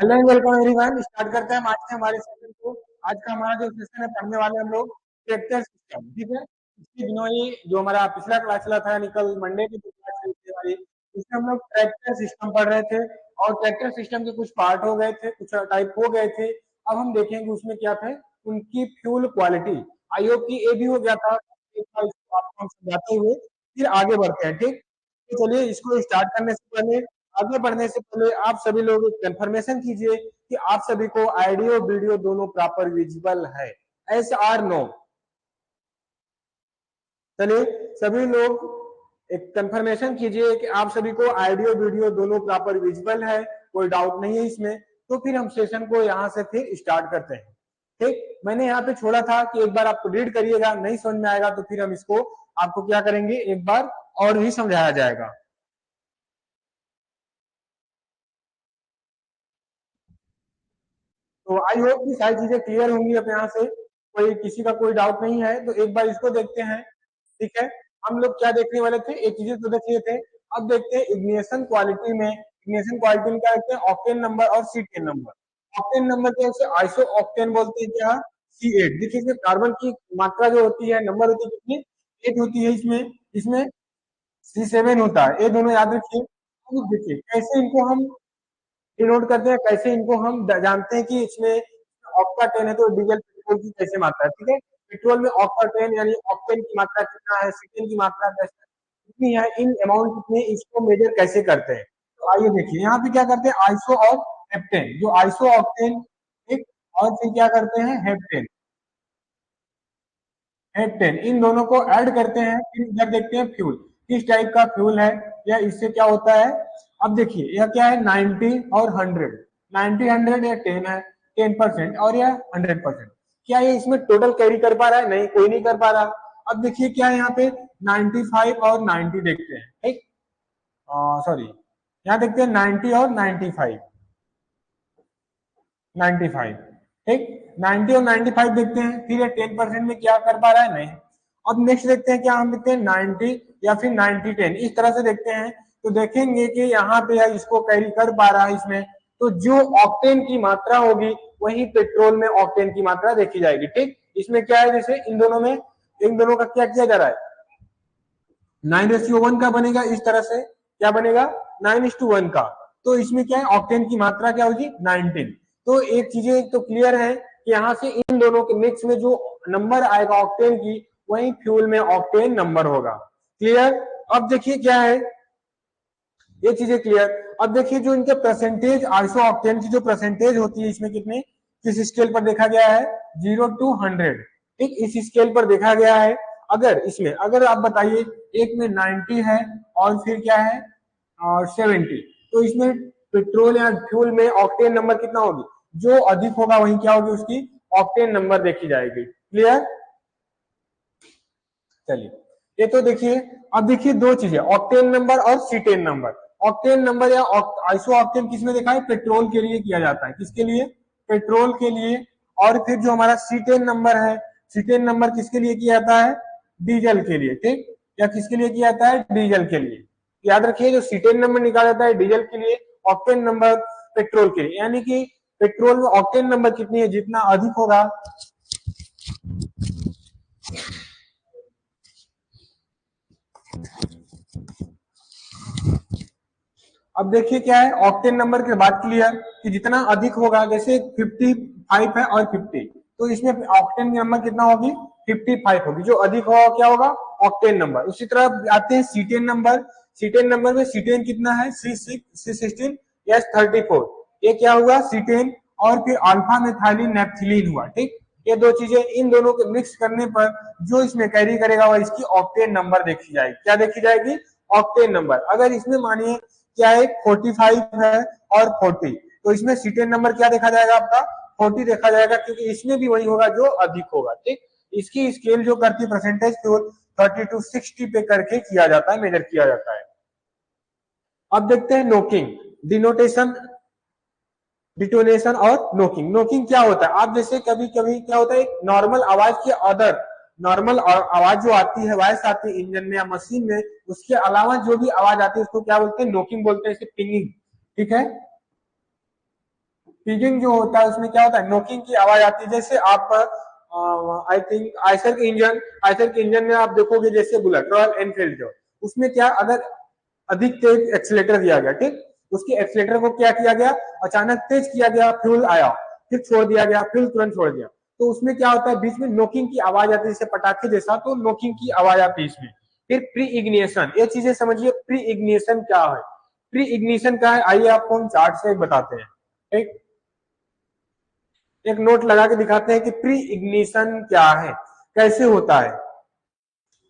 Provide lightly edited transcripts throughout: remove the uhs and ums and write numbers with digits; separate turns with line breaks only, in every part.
Hello and welcome everyone. Start करते हैं हम आज से हमारे सेशन को। आज का हमारा जो सेशन है पढ़ने वाले हम लोग ट्रैक्टर सिस्टम, ठीक है। इसके दिनों ही जो हमारा पिछला क्लास चला था, यानी कल मंडे की जो क्लास चली थी हमारी, उसमें हम लोग ट्रैक्टर सिस्टम पढ़ रहे थे और ट्रैक्टर सिस्टम के कुछ पार्ट हो गए थे, कुछ टाइप हो गए थे। अब हम देखेंगे उसमें क्या थे, उनकी फ्यूल क्वालिटी। आई होप कि ये भी हो गया था। एक बार इसको आपको हम समझाते हुए फिर आगे बढ़ते हैं, ठीक। तो चलिए इसको स्टार्ट करने से पहले, आगे बढ़ने से पहले आप सभी लोग कंफर्मेशन कीजिए कि आप सभी को ऑडियो वीडियो दोनों प्रॉपर विजिबल है, एस आर नो। चलिए सभी लोग एक कंफर्मेशन कीजिए कि आप सभी को ऑडियो वीडियो दोनों प्रॉपर विजिबल है, कोई डाउट नहीं है इसमें। तो फिर हम सेशन को यहाँ से फिर स्टार्ट करते हैं, ठीक। मैंने यहाँ पे छोड़ा था कि एक बार आप रीड करिएगा, नहीं समझ में आएगा तो फिर हम इसको आपको क्या करेंगे, एक बार और भी समझाया जाएगा। तो आई होप कि सारी चीजें क्लियर होंगी अब यहाँ से, कोई किसी का कोई डाउट नहीं है। तो एक बार इसको देखते हैं, ठीक है। हम लोग क्या देखने वाले थे, एक चीजें तो देख लिए थे। अब देखते हैं इग्निशन क्वालिटी में। इग्निशन क्वालिटी में क्या देखते हैं, ऑक्टेन नंबर और सीटेन नंबर। ऑक्टेन नंबर के उसे आइसो ऑक्टेन बोलते हैं, क्या C8। देखिए इसमें कार्बन की मात्रा जो होती है, नंबर होती है कितनी, 8 होती है इसमें। इसमें C7 होता है, ये दोनों याद रखिए। अब देखिए कैसे इनको हम डिनोट करते हैं, कैसे इनको हम जानते हैं कि इसमें ऑक्टाटेन है तो डीजल पेट्रोल की कैसे मात्रा है, ठीक है। पेट्रोल में ऑक्टाटेन यानी ऑक्टेन की मात्रा कितना है, सीटेन की मात्रा कैसे कितनी है, इन अमाउंट कितने, इसको मेजर कैसे करते हैं। तो आइए देखिए यहाँ पे क्या करते हैं, आइसो और हेप्टेन। जो आइसो ऑक्टेन, ठीक, और फिर क्या करते हैं हेप्टेन, हेप्टेन, इन दोनों को ऐड करते हैं। फिर इधर देखते हैं फ्यूल, किस टाइप का फ्यूल है या इससे क्या होता है। अब देखिए यह क्या है, 90 और 100। 90 100 या 10 है, 10% और यह 100%। क्या ये इसमें टोटल कैरी कर पा रहा है, नहीं, कोई नहीं कर पा रहा। अब देखिए क्या है यहाँ पे, 95 और 90 देखते हैं, ठीक। सॉरी, यहाँ देखते हैं 90 और 95, 95, ठीक। 90 और 95 देखते हैं, फिर ये 10% में क्या कर पा रहा है, नहीं। अब नेक्स्ट देखते हैं, क्या हम देखते हैं 90 या फिर 90 10, इस तरह से देखते हैं। तो देखेंगे कि यहाँ पे है इसको कैरी कर पा रहा है इसमें। तो जो ऑक्टेन की मात्रा होगी वही पेट्रोल में ऑक्टेन की मात्रा देखी जाएगी, ठीक। इसमें क्या है, जैसे इन दोनों में, इन दोनों का क्या किया जा रहा है, 9:1 का बनेगा। इस तरह से क्या बनेगा, 9:1 का। तो इसमें क्या है, ऑक्टेन की मात्रा क्या होगी, 19। तो एक चीजें तो क्लियर है कि यहाँ से इन दोनों के मिक्स में जो नंबर आएगा ऑक्टेन की, वही फ्यूल में ऑक्टेन नंबर होगा। क्लियर। अब देखिए क्या है, ये चीजें क्लियर। अब देखिए जो इनके परसेंटेज, आइसो ऑक्टेन की जो परसेंटेज होती है इसमें कितने, किस स्केल पर देखा गया है, 0 to 100, ठीक, इस स्केल पर देखा गया है। अगर इसमें, अगर आप बताइए, एक में 90 है और फिर क्या है, और 70, तो इसमें पेट्रोल या फ्यूल में ऑक्टेन नंबर कितना होगी, जो अधिक होगा वही क्या होगी, उसकी ऑक्टेन नंबर देखी जाएगी। क्लियर। चलिए ये तो देखिए। अब देखिए दो चीजें, ऑक्टेन नंबर और सीटेन नंबर। ऑक्टेन नंबर या आइसो ऑक्टेन किसमें देखा है, पेट्रोल के लिए किया जाता है, किसके लिए, पेट्रोल के लिए। और फिर जो हमारा सीटेन नंबर है, सीटेन नंबर किसके लिए किया जाता है, डीजल के लिए, ठीक। या किसके लिए किया जाता है, डीजल के लिए। याद रखिए जो सीटेन नंबर निकाला जाता है डीजल के लिए, ऑक्टेन नंबर पेट्रोल के लिए। यानी कि पेट्रोल में ऑक्टेन नंबर कितनी है, जितना अधिक होगा, अब देखिए क्या है, ऑक्टेन नंबर के बाद क्लियर कि जितना अधिक होगा, जैसे 55 है और 50, तो इसमें ऑक्टेन नंबर कितना होगी, 55 होगी। जो अधिक होगा क्या होगा, ऑक्टेन नंबर। उसी तरह आते हैं सीटेन नंबर। सीटेन नंबर में सीटेन कितना है, C16 S34, ये क्या हुआ, सीटेन। और फिर अल्फा मेथाइलिन नेप्थिलीन हुआ, ठीक। ये दो चीजें, इन दोनों को मिक्स करने पर जो इसमें कैरी करेगा वह इसकी ऑक्टेन नंबर देखी जाएगी। क्या देखी जाएगी, ऑक्टेन नंबर। अगर इसमें मानिए क्या है, 45 है और 40, तो इसमें सीटेन नंबर क्या देखा जाएगा आपका, 40 देखा जाएगा, क्योंकि इसमें भी वही होगा जो अधिक होगा, ठीक। इसकी स्केल जो करती है परसेंटेज फ्यूल, 30 to 60 पे करके किया जाता है, मेजर किया जाता है। अब देखते हैं नोकिंग, डिनोटेशन, डिटोनेशन और नोकिंग। नोकिंग क्या होता है, आप जैसे कभी कभी क्या होता है, नॉर्मल आवाज के अदर, नॉर्मल आवाज जो आती है, वॉइस आती है इंजन में या मशीन में, उसके अलावा जो भी आवाज आती है उसको क्या बोलते हैं, नोकिंग बोलते हैं, इसे पिंगिंग, ठीक है। पिगिंग जो होता है उसमें क्या होता है, नोकिंग की आवाज आती है। जैसे आप आई थिंक आयसर के इंजन में आप देखोगे, जैसे बुलेट रॉयल एनफील्ड जो, उसमें क्या अगर अधिक तेज एक्सीलेटर दिया गया, ठीक, उसके एक्सीलेटर को क्या किया गया, अचानक तेज किया गया, फ्यूल आया, फिर छोड़ दिया गया, फ्यूल तुरंत छोड़ दिया, तो उसमें क्या होता है, बीच में नोकिंग की आवाज आती है, जैसे पटाखे जैसा, तो नोकिंग की आवाज आती है इसमें। फिर प्री इग्निशन, ये चीजें समझिए, प्री इग्निशन क्या है। प्री इग्निशन क्या है, आइए आपको हम चार्ट से बताते हैं। एक एक नोट लगा के दिखाते हैं कि प्री इग्निशन क्या है, कैसे होता है।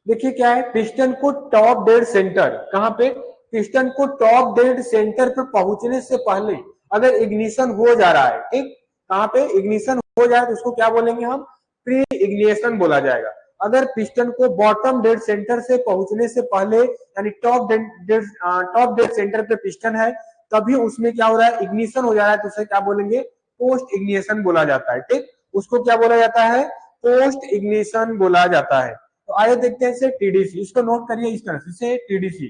देखिए क्या है, पिस्टन को टॉप डेड सेंटर, कहां पे, पिस्टन को टॉप डेड सेंटर पर पहुंचने से पहले अगर इग्निशन हो जा रहा है, ठीक, कहां पे इग्निशन हो जाए तो उसको क्या बोलेंगे हम, प्री इग्निशन बोला जाएगा। अगर पिस्टन को बॉटम डेड सेंटर से पहुंचने से पहले, यानी टॉप डेड सेंटर पे पिस्टन है, तभी उसमें क्या हो रहा है, इग्निशन हो जा रहा है, तो उसे क्या बोलेंगे, पोस्ट इग्निशन बोला जाता है, ठीक, उसको क्या बोला जाता है, पोस्ट इग्निशन बोला जाता है। तो आइए देखते हैं इसे टीडीसी, इसको नोट करिए इस तरह से टीडीसी,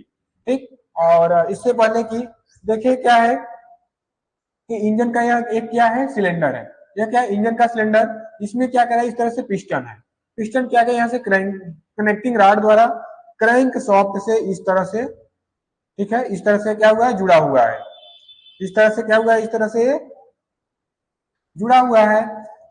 ठीक। और इससे पहले की देखिए क्या है कि इंजन का यह एक क्या है, सिलेंडर है, यह क्या है, इंजन का सिलेंडर, इसमें क्या करा है, इस तरह से पिस्टन है, पिस्टन क्या है, यहाँ से कनेक्टिंग रॉड द्वारा क्रैंक सॉफ्ट से इस तरह से, ठीक है, इस तरह से क्या हुआ है, जुड़ा हुआ है, इस तरह से क्या हुआ है, इस तरह से जुड़ा हुआ है।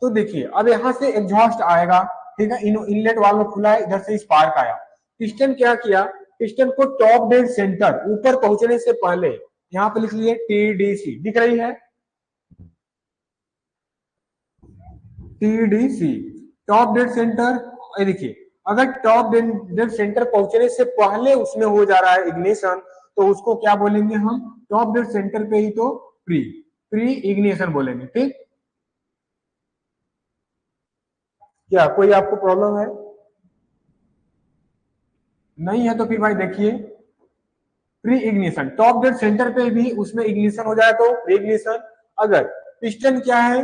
तो देखिए अब यहाँ से एग्जॉस्ट आएगा, ठीक है, इनलेट वाल्व खुला है, इधर से स्पार्क आया, पिस्टन क्या किया, पिस्टन को टॉप डेड सेंटर ऊपर पहुंचने से पहले, यहाँ पे लिख लिए टीडीसी, दिख रही है, टीडीसी, टॉप डेड सेंटर। ये देखिए, अगर टॉप डेड सेंटर पहुंचने से पहले उसमें हो जा रहा है इग्निशन, तो उसको क्या बोलेंगे हम, टॉप डेड सेंटर पे ही तो प्री प्री इग्निशन बोलेंगे, ठीक। क्या कोई आपको प्रॉब्लम है, नहीं है तो फिर भाई देखिए, pre ignition, top dead centre पे भी उसमें इग्निशन हो जाए तो प्री इग्निशन। अगर पिस्टन क्या है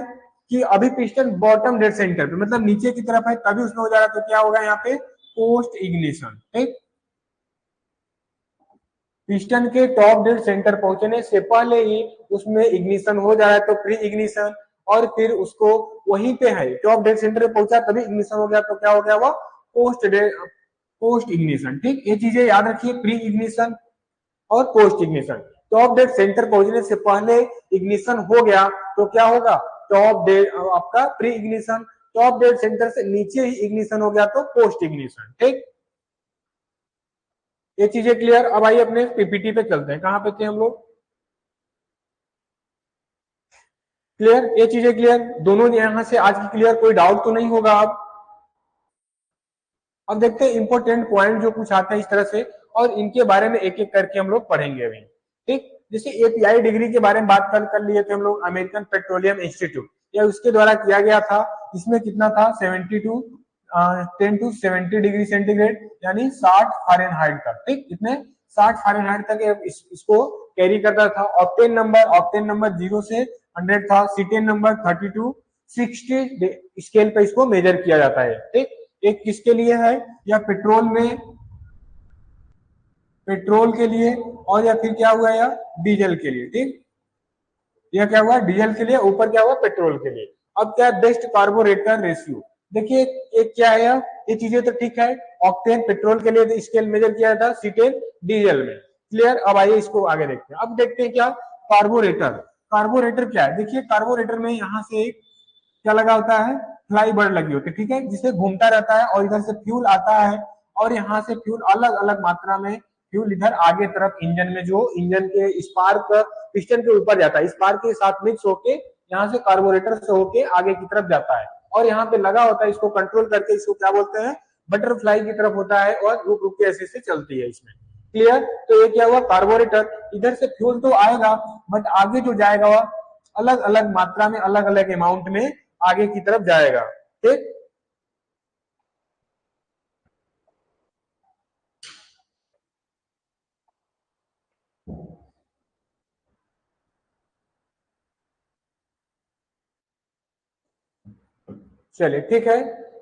कि अभी पिस्टन बॉटम डेड सेंटर पे, मतलब नीचे की तरफ है, तभी उसमें हो जा रहा है, तो क्या होगा यहाँ पे, पोस्ट इग्निशन, ठीक। पिस्टन के टॉप डेड सेंटर पहुंचने से पहले ही उसमें इग्निशन हो जा रहा है तो प्री इग्निशन, और फिर उसको वहीं पे है, टॉप डेड सेंटर पे पहुंचा तभी इग्निशन हो गया, तो क्या हो गया वो, पोस्ट इग्निशन, ठीक। ये चीजें याद रखिए, प्री इग्निशन और post ignition. Top dead centre पहुंचने से पहले इग्निशन हो गया तो क्या होगा, टॉप डेड आपका pre ignition, top dead centre से नीचे ही इग्निशन हो गया तो पोस्ट इग्निशन, ठीक। ये चीजें क्लियर। अब आइए अपने पीपीटी पे चलते हैं, कहां पे थे हम लोग, क्लियर, ये चीजें क्लियर दोनों यहां से आज की क्लियर, कोई डाउट तो नहीं होगा। अब देखते हैं इंपॉर्टेंट पॉइंट जो कुछ आते हैं इस तरह से, और इनके बारे में एक एक करके हम लोग पढ़ेंगे अभी, ठीक। जैसे एपीआई डिग्री के बारे में बात कर लिए थे हम लोग, अमेरिकन पेट्रोलियम इंस्टीट्यूट, या उसके द्वारा किया गया था। इसमें कितना था, 10 to 70 डिग्री सेंटीग्रेड, यानी 60 फारेनहाइट तक, ठीक, इतने 60 फारेनहाइट तक इसको कैरी करता था। ऑक्टेन नंबर 0 से 100 था, सीटेन नंबर 30 to 60 स्केल पे इसको मेजर किया जाता है, ठीक। एक किसके लिए है, या पेट्रोल में, पेट्रोल के लिए, और या फिर क्या हुआ, या डीजल के लिए, ठीक, यह क्या हुआ, डीजल के लिए, ऊपर क्या हुआ, पेट्रोल के लिए। अब क्या है, बेस्ट कार्बोरेटर रेशियो, देखिए एक क्या है, ये चीजें तो ठीक है, ऑक्टेन पेट्रोल के लिए स्केल मेजर किया था, सीटेन डीजल में, क्लियर। अब आइए इसको आगे देखते हैं। अब देखते हैं क्या, कार्बोरेटर, कार्बोरेटर क्या है, देखिए कार्बोरेटर में यहाँ से एक क्या लगा होता है, फ्लाई बर्ड लगी होती है, ठीक है, जिसे घूमता रहता है और इधर से फ्यूल आता है, और यहाँ से फ्यूल अलग अलग मात्रा में, फ्यूल इधर आगे तरफ इंजन में, जो इंजन के स्पार्क पिस्टन के ऊपर जाता है, स्पार्क के साथ मिक्स होके यहाँ से कार्बोरेटर से होके आगे की तरफ जाता है, और यहाँ पे लगा होता है, इसको कंट्रोल करके इसको क्या बोलते हैं, बटरफ्लाई की तरफ होता है, और रुक रुक के ऐसे से चलती है इसमें, क्लियर। तो ये क्या हुआ, कार्बोरेटर, इधर से फ्यूल तो आएगा, बट आगे जो जाएगा वह अलग अलग मात्रा में, अलग अलग अमाउंट में आगे की तरफ जाएगा, ठीक। चलिए ठीक है।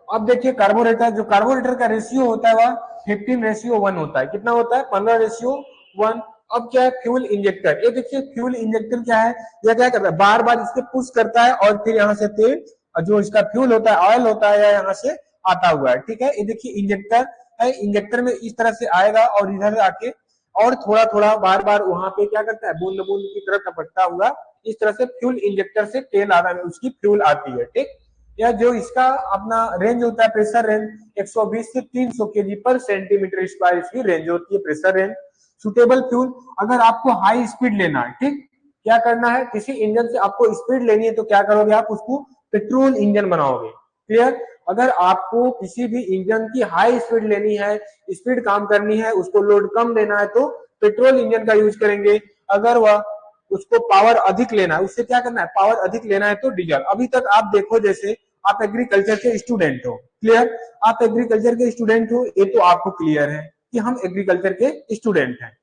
अब देखिए कार्बोरेटर, जो कार्बोरेटर का रेशियो होता है वह 15:1 होता है, कितना होता है, 15:1। अब क्या है, फ्यूल इंजेक्टर। ये देखिए फ्यूल इंजेक्टर क्या है, यह क्या करता है, बार बार इसके पुश करता है और फिर यहाँ से तेल जो इसका फ्यूल होता है, ऑयल होता है, यहाँ से आता हुआ है। ठीक है, ये देखिए इंजेक्टर है, इंजेक्टर में इस तरह से आएगा और इधर आके और थोड़ा थोड़ा बार बार वहां पे क्या करता है, बूंद बूंद की तरह टपकता हुआ इस तरह से फ्यूल इंजेक्टर से तेल आना में उसकी फ्यूल आती है। ठीक, या जो इसका अपना रेंज होता है, प्रेशर रेंज 120 से 300 केजी पर सेंटीमीटर स्क्वायर इसकी रेंज होती है, प्रेशर रेंज। सुटेबल फ्यूल, अगर आपको हाई स्पीड लेना है, ठीक, क्या करना है, किसी इंजन से आपको स्पीड लेनी है तो क्या करोगे, आप उसको पेट्रोल इंजन बनाओगे। क्लियर, अगर आपको किसी भी इंजन की हाई स्पीड लेनी है, स्पीड काम करनी है, उसको लोड कम देना है तो पेट्रोल इंजन का यूज करेंगे। अगर वह उसको पावर अधिक लेना है, उससे क्या करना है, पावर अधिक लेना है तो डीजल। अभी तक आप देखो, जैसे आप एग्रीकल्चर के स्टूडेंट हो, क्लियर, आप एग्रीकल्चर के स्टूडेंट हो, ये तो आपको क्लियर है कि हम एग्रीकल्चर के स्टूडेंट हैं।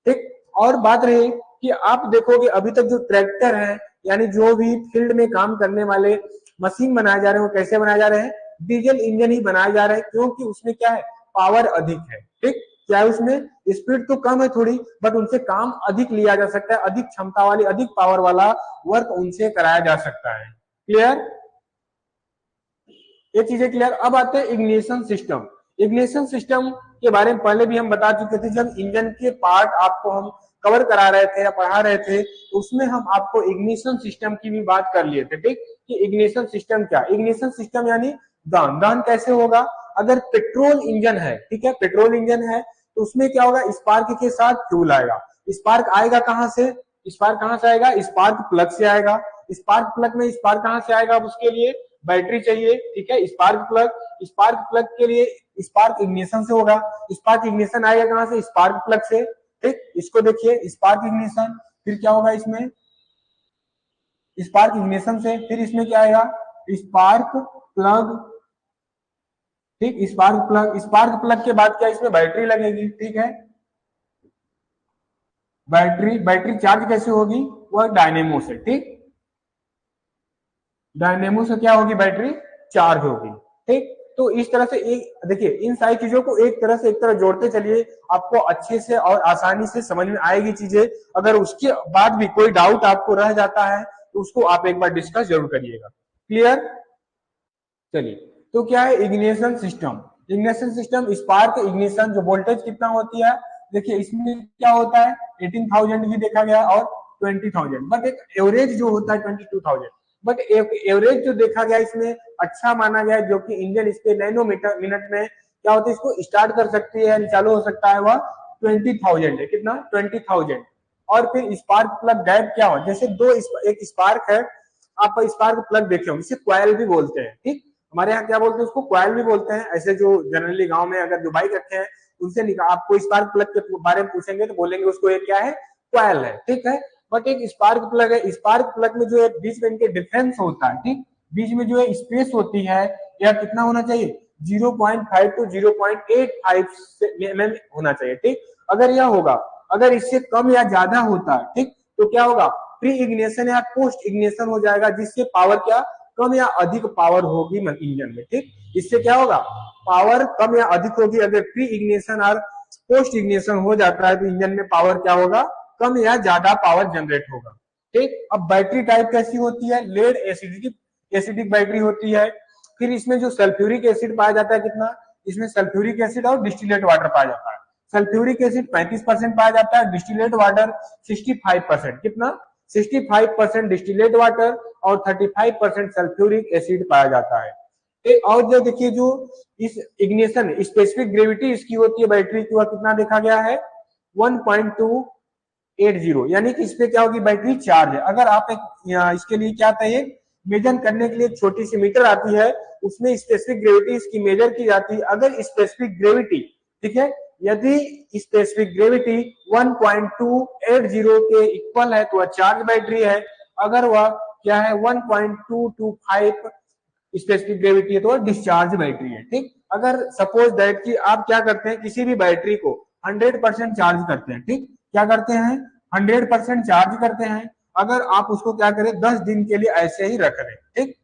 ठीक, और बात रही कि आप देखोगे अभी तक जो ट्रैक्टर है, यानी जो भी फील्ड में काम करने वाले मशीन बनाए जा रहे हैं, वो कैसे बनाए जा रहे हैं, डीजल इंजन ही बनाए जा रहे हैं, क्योंकि उसमें क्या है, पावर अधिक है। ठीक, क्या है, उसमें स्पीड तो कम है थोड़ी, बट उनसे काम अधिक लिया जा सकता है, अधिक क्षमता वाली, अधिक पावर वाला वर्क उनसे कराया जा सकता है। क्लियर, ये चीजें क्लियर। अब आते हैं इग्निशन सिस्टम। इग्निशन सिस्टम के बारे में पहले भी हम बता चुके थे, जब इंजन के पार्ट आपको हम कवर करा रहे थे या पढ़ा रहे थे, तो उसमें हम आपको इग्निशन सिस्टम की भी बात कर लिए थे। ठीक, कि इग्निशन सिस्टम क्या, इग्निशन सिस्टम यानी दहन। दहन कैसे होगा, अगर पेट्रोल इंजन है, ठीक है, पेट्रोल इंजन है तो उसमें क्या होगा, स्पार्क के साथ फ्यूल आएगा। स्पार्क आएगा कहां से, स्पार्क कहां से आएगा, स्पार्क प्लग से आएगा। स्पार्क प्लग में स्पार्क कहां से आएगा, अब उसके लिए बैटरी चाहिए। ठीक है, स्पार्क प्लग, स्पार्क प्लग के लिए स्पार्क इग्निशन से होगा। स्पार्क इग्निशन आएगा कहां से, स्पार्क प्लग से। ठीक, इसको देखिए, स्पार्क इग्निशन, फिर क्या होगा इसमें, स्पार्क इग्निशन से फिर इसमें क्या आएगा, स्पार्क प्लग। ठीक, स्पार्क प्लग, स्पार्क प्लग के बाद क्या, इसमें बैटरी लगेगी। ठीक है, बैटरी, बैटरी चार्ज कैसे होगी, वह डायनेमो से। ठीक, डायनेमो से क्या होगी, बैटरी चार्ज होगी। ठीक, तो इस तरह से एक देखिए, इन सारी चीजों को एक तरह से एक तरह जोड़ते चलिए, आपको अच्छे से और आसानी से समझ में आएगी चीजें। अगर उसके बाद भी कोई डाउट आपको रह जाता है तो उसको आप एक बार डिस्कस जरूर करिएगा। क्लियर, चलिए, तो क्या है ignition system. Ignition system, spark ignition, जो वोल्टेज कितना होती है, देखिए इसमें क्या होता है, 18,000 भी देखा गया और 20,000, बट एक एवरेज जो होता है 22,000, बट एक एवरेज जो देखा गया इसमें अच्छा माना गया, जो कि इंजन इसके नैनोमीटर मिनट में क्या होता है, इसको स्टार्ट कर सकती है, चालू हो सकता है, वह 20,000 है। कितना, 20,000। और फिर स्पार्क प्लग गैप क्या हो, जैसे दो एक स्पार्क है, आप स्पार्क प्लग देखे होंगे, इसे क्वाइल भी बोलते हैं। ठीक, हमारे यहाँ क्या बोलते हैं, उसको क्वाइल भी बोलते हैं। ऐसे जो जनरली गांव में अगर जो बाइक रखे हैं उनसे निकाल, आपको स्पार्क प्लग के बारे में पूछेंगे तो बोलेंगे उसको ये क्या है, क्वाइल है। ठीक है, बट एक स्पार्क प्लग है, स्पार्क प्लग में जो है बीच में इनके डिफरेंस होता है। ठीक, बीच में जो है स्पेस होती है, या कितना होना चाहिए, 0.5 टू 0.85 mm होना चाहिए। ठीक, अगर यह होगा, अगर इससे कम या ज्यादा होता है, ठीक, तो क्या होगा, प्री इग्निशन या पोस्ट इग्निशन हो जाएगा, जिससे पावर क्या कम या अधिक पावर होगी इंजन में। ठीक, इससे क्या होगा, पावर कम या अधिक होगी। अगर प्री इग्निशन और पोस्ट इग्निशन हो जाता है तो इंजन में पावर क्या होगा, कम या ज्यादा पावर जनरेट होगा। ठीक, अब बैटरी टाइप कैसी होती है, लेड एसिडिक एसिडिक बैटरी होती है। फिर इसमें जो सल्फ्यूरिक एसिड पाया जाता है, कितना, इसमें सल्फ्यूरिक एसिड और डिस्टिलेट वाटर पाया जाता है। सल्फ्यूरिक एसिड 35% पाया जाता है, डिस्टिलेट वाटर 65%। कितना, 65% डिस्टिलेट वाटर और 35% सल्फ्यूरिक एसिड पाया जाता है। और जो देखिए, जो इस इग्निशन स्पेसिफिक ग्रेविटी इसकी होती है बैटरी की, वह कितना देखा गया है, 1.280, यानी कि इसपे क्या होगी, बैटरी चार्ज है। अगर आप एक इसके लिए क्या चाहिए, मेजर करने के लिए छोटी सी मीटर आती है, उसमें स्पेसिफिक ग्रेविटी इसकी मेजर की जाती है। अगर स्पेसिफिक ग्रेविटी, ठीक है, यदि स्पेसिफिक ग्रेविटी 1.280 के इक्वल है तो वह चार्ज बैटरी है। अगर वह क्या है 1.225 स्पेसिफिक ग्रेविटी है तो वह डिस्चार्ज बैटरी है। ठीक, अगर सपोज दैट कि आप क्या करते हैं, किसी भी बैटरी को 100% चार्ज करते हैं। ठीक, क्या करते हैं, 100% चार्ज करते हैं। अगर आप उसको क्या करें, 10 दिन के लिए ऐसे ही रख दें। ठीक,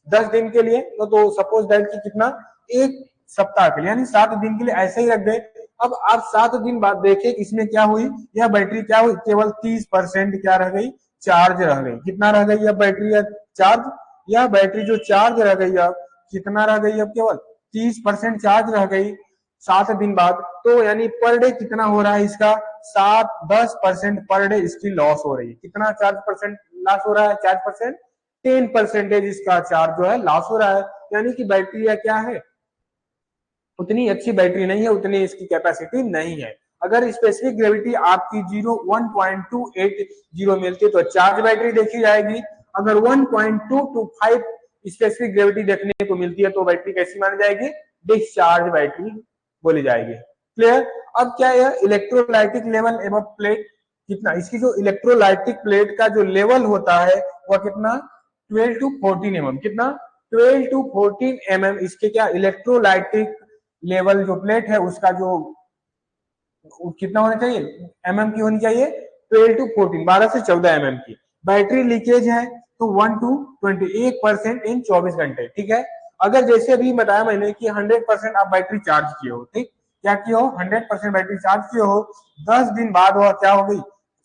10 दिन के लिए, तो सपोज दैट कि कितना, एक सप्ताह के लिए, यानी 7 दिन के लिए ऐसे ही रख दे। अब आप 7 दिन बाद देखें इसमें क्या हुई, यह बैटरी क्या हुई, केवल 30% क्या रह गई, चार्ज रह गई। कितना रह गई अब बैटरी चार्ज, यह बैटरी जो चार्ज रह गई अब कितना रह गई, अब केवल 30% चार्ज रह गई 7 दिन बाद। तो यानी पर डे कितना हो रहा है इसका, 7-10% पर डे इसकी लॉस हो रही है। कितना चार्ज परसेंट लॉस हो रहा है, चार्ज परसेंट, 10% इसका चार्ज जो है लॉस हो रहा है। यानी कि बैटरी क्या है, उतनी अच्छी बैटरी नहीं है, उतनी इसकी कैपेसिटी नहीं है। अगर स्पेसिफिक ग्रेविटी आपकी 1.280 मिलती है तो चार्ज बैटरी देखी जाएगी। अगर 1.225 स्पेसिफिक ग्रेविटी देखने को मिलती है तो बैटरी कैसी मानी जाएगी, डिस्चार्ज बैटरी बोली जाएगी। क्लियर। अब क्या है, इलेक्ट्रोलाइटिक लेवल एवं प्लेट कितना, इसकी जो इलेक्ट्रोलाइटिक प्लेट का जो लेवल होता है वह कितना, 12 to 14 mm। कितना, 12 to 14 mm इसके क्या इलेक्ट्रोलाइटिक लेवल जो प्लेट है उसका जो कितना होना चाहिए, की होनी चाहिए 12 to 14, 12 से 14 की। बैटरी लीकेज है तो 1 to 21% इन 24 घंटे। ठीक है। अगर जैसे अभी बताया मैंने कि 100% आप बैटरी चार्ज किए हो, ठीक, क्या किए हो, 100% बैटरी चार्ज किए हो, 10 दिन बाद वह क्या हो गई,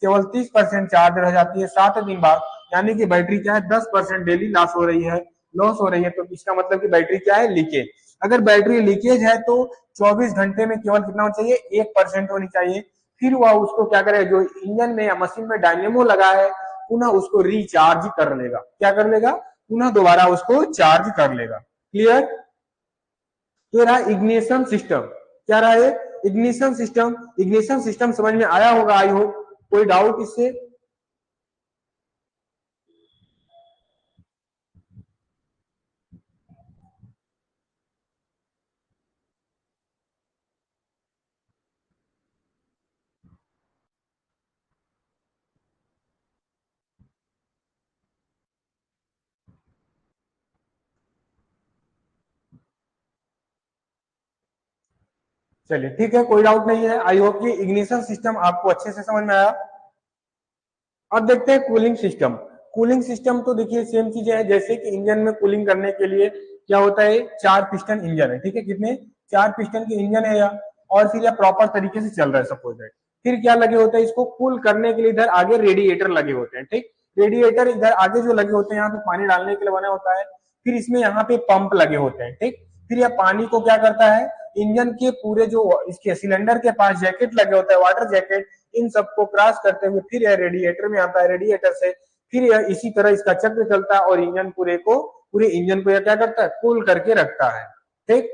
केवल 30% चार्ज रह जाती है 7 दिन बाद। यानी कि बैटरी क्या है, 10% डेली लॉस हो रही है, लॉस हो रही है। तो इसका मतलब कि बैटरी क्या है, लीकेज। अगर बैटरी लीकेज है तो 24 घंटे में केवल कितना होना चाहिए, 1% होनी चाहिए। फिर वह उसको क्या करेगा, जो इंजन में या मशीन में डायनेमो लगा है पुनः उसको रिचार्ज कर लेगा। क्या कर लेगा, पुनः दोबारा उसको चार्ज कर लेगा। क्लियर। तो रहा इग्निशन सिस्टम, क्या रहा है, इग्निशन सिस्टम। इग्निशन सिस्टम समझ में आया होगा आई होप, कोई डाउट इससे। चलिए ठीक है, कोई डाउट नहीं है। आई होप कि इग्निशन सिस्टम आपको अच्छे से समझ में आया। अब देखते हैं कूलिंग सिस्टम। कूलिंग सिस्टम तो देखिए सेम चीजें है, जैसे कि इंजन में कूलिंग करने के लिए क्या होता है, 4 पिस्टन इंजन है। ठीक है, कितने, 4 पिस्टन के इंजन है या, और फिर यह प्रॉपर तरीके से चल रहा है सपोज दैट। फिर क्या लगे होते हैं, इसको कूल करने के लिए इधर आगे रेडिएटर लगे होते हैं। ठीक, रेडिएटर इधर आगे जो लगे होते हैं यहाँ पे पानी डालने के लिए बना होता है। फिर इसमें यहाँ पे पंप लगे होते हैं। ठीक, फिर यह पानी को क्या करता है, इंजन के पूरे जो इसके सिलेंडर के पास जैकेट लगे होते हैं, वाटर जैकेट, इन सबको क्रॉस करते हुए फिर यह रेडिएटर में आता है। रेडिएटर से फिर यह इसी तरह इसका चक्र चलता है और इंजन पूरे इंजन को यह क्या करता है, कूल करके रखता है। ठीक,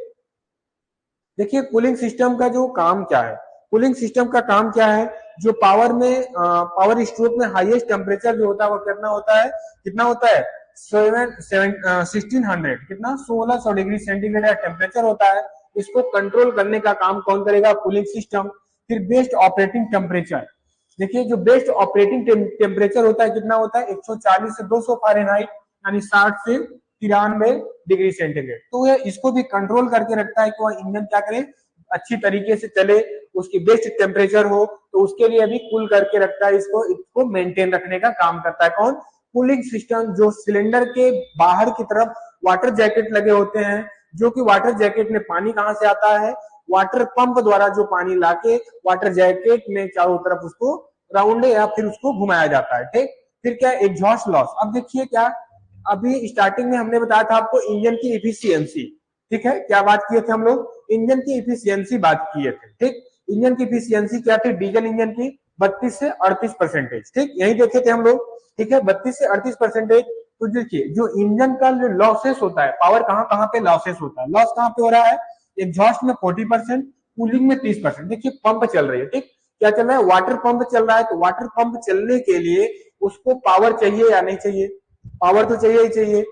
देखिए कूलिंग सिस्टम का जो काम क्या है, कूलिंग सिस्टम का काम क्या है, जो पावर में पावर स्ट्रोक में हाईएस्ट टेम्परेचर जो होता है वो कितना होता है, कितना होता है, 1600, कितना 1600 डिग्री सेंटीग्रेड टेम्परेचर होता है। इसको कंट्रोल करने का काम कौन करेगा, कूलिंग सिस्टम। फिर बेस्ट ऑपरेटिंग टेम्परेचर, देखिए जो बेस्ट ऑपरेटिंग टेम्परेचर होता है कितना होता है, 140 से 200 फ़ारेनहाइट, यानी 60 से 93 डिग्री सेंटीग्रेड। तो यह इसको भी कंट्रोल करके रखता है कि वह इंजन क्या करे, अच्छी तरीके से चले, उसकी बेस्ट टेम्परेचर हो, तो उसके लिए भी कूल करके रखता है। इसको मेंटेन रखने का काम करता है कौन, कूलिंग सिस्टम। जो सिलेंडर के बाहर की तरफ वाटर जैकेट लगे होते हैं, जो कि वाटर जैकेट में पानी कहां से आता है, वाटर पंप द्वारा जो पानी लाके वाटर जैकेट में चारों तरफ उसको राउंड या फिर उसको घुमाया जाता है। ठीक, फिर क्या, एग्जॉस्ट लॉस। अब देखिए क्या, अभी स्टार्टिंग में हमने बताया था आपको इंजन की इफिशियंसी। ठीक है, क्या बात किए थे हम लोग, इंजन की इफिशियंसी बात किए थे। ठीक, इंजन की इफिशियंसी क्या थी, डीजल इंजन की 32 से 38%। ठीक, यही देखे थे हम लोग। ठीक है, 32 से 38%। तो देखिए जो इंजन का जो लॉसेस होता है, पावर कहां कहां पे लॉसेस होता है, लॉस कहां पे हो रहा है, एग्जॉस्ट में 40%, कूलिंग में 30%। देखिए पंप चल रही है, ठीक, क्या चल रहा है, वाटर पंप चल रहा है। तो वाटर पंप चलने के लिए उसको पावर चाहिए या नहीं चाहिए, पावर तो चाहिए ही चाहिए।